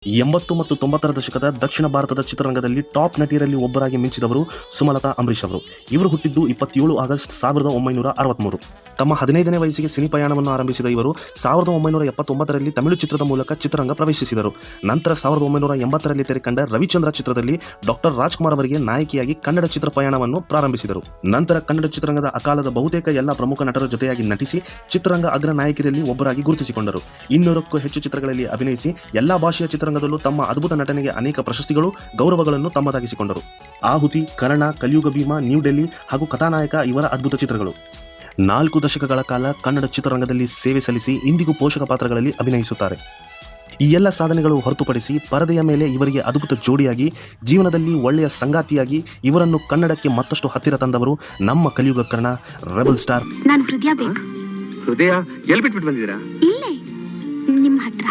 80 ಮತ್ತು 90ರ ದಶಕದ ದಕ್ಷಿಣ ಭಾರತದ ಚಿತ್ರರಂಗದಲ್ಲಿ ಟಾಪ್ ನಟಿಯರಲ್ಲಿ ಒಬ್ಬರಾಗಿ ಮಿಂಚಿದವರು ಸುಮಲತಾ ಅಂಬರೀಶ್ ಅವರು. ಇವರು ಹುಟ್ಟಿದ್ದು 27 ಆಗಸ್ಟ್ 1963. ತಮ್ಮ 15ನೇ ವಯಸ್ಸಿಗೆ ಸಿನಿ ಪಯಣವನ್ನು ಆರಂಭಿಸಿದ ಇವರು 1979ರಲ್ಲಿ ತಮಿಳು ಚಿತ್ರದ ಮೂಲಕ ಚಿತ್ರರಂಗ ಪ್ರವೇಶಿಸಿದರು. ನಂತರ 1980ರಲ್ಲಿ ತೆರೆಕಂಡ ರವಿಚಂದ್ರ ಚಿತ್ರದಲ್ಲಿ ಡಾಕ್ಟರ್ ರಾಜ್ಕುಮಾರ್ ಅವರಿಗೆ ನಾಯಕಿಯಾಗಿ ಕನ್ನಡ ಚಿತ್ರ ಪಯಣವನ್ನು ಪ್ರಾರಂಭಿಸಿದರು. ನಂತರ ಕನ್ನಡ ಚಿತ್ರರಂಗದ ಅಕಾಲದ ಬಹುತೇಕ ಎಲ್ಲ ಪ್ರಮುಖ ನಟರ ಜೊತೆಯಾಗಿ ನಟಿಸಿ ಚಿತ್ರರಂಗ ಅಗ್ರ ನಾಯಕಿಯರಲ್ಲಿ ಒಬ್ಬರಾಗಿ ಗುರುತಿಸಿಕೊಂಡರು. 200ಕ್ಕೂ ಹೆಚ್ಚು ಚಿತ್ರಗಳಲ್ಲಿ ಅಭಿನಯಿಸಿ ಎಲ್ಲಾ ಭಾಷೆಯ ಚಿತ್ರರಂಗದಲ್ಲೂ ತಮ್ಮ ಅದ್ಭುತ ನಟನೆಗೆ ಅನೇಕ ಪ್ರಶಸ್ತಿಗಳು, ಗೌರವಗಳನ್ನು ತಮ್ಮದಾಗಿಸಿಕೊಂಡರು. ಆಹುತಿ, ಕರ್ಣ, ಕಲಿಯುಗ ಭೀಮ, ನ್ಯೂ ಡೆಲ್ಲಿ ಹಾಗೂ ಕಥಾನಾಯಕ ಇವರ ಅದ್ಭುತ ಚಿತ್ರಗಳು. 4 ದಶಕಗಳ ಕಾಲ ಕನ್ನಡ ಚಿತ್ರರಂಗದಲ್ಲಿ ಸೇವೆ ಸಲ್ಲಿಸಿ ಇಂದಿಗೂ ಪೋಷಕ ಪಾತ್ರಗಳಲ್ಲಿ ಅಭಿನಯಿಸುತ್ತಾರೆ. ಈ ಎಲ್ಲ ಸಾಧನೆಗಳು ಹೊರತುಪಡಿಸಿ ಪರದೆಯ ಮೇಲೆ ಇವರಿಗೆ ಅದ್ಭುತ ಜೋಡಿಯಾಗಿ, ಜೀವನದಲ್ಲಿ ಒಳ್ಳೆಯ ಸಂಗಾತಿಯಾಗಿ ಇವರನ್ನು ಕನ್ನಡಕ್ಕೆ ಮತ್ತಷ್ಟು ಹತ್ತಿರ ತಂದವರು ನಮ್ಮ ಕಲಿಯುಗ ಕರ್ಣ, ರೆಬಲ್ ಸ್ಟಾರ್. ನಾನು ಹೃದಯ ಬೇಕು. ಹೃದಯ ಎಲ್ಲಿ ಬಿಟ್ಬಿಟ್ಟು ಬಂದಿದ್ದೀರಾ? ಇಲ್ಲೇ ನಿಮ್ಮ ಹತ್ರ.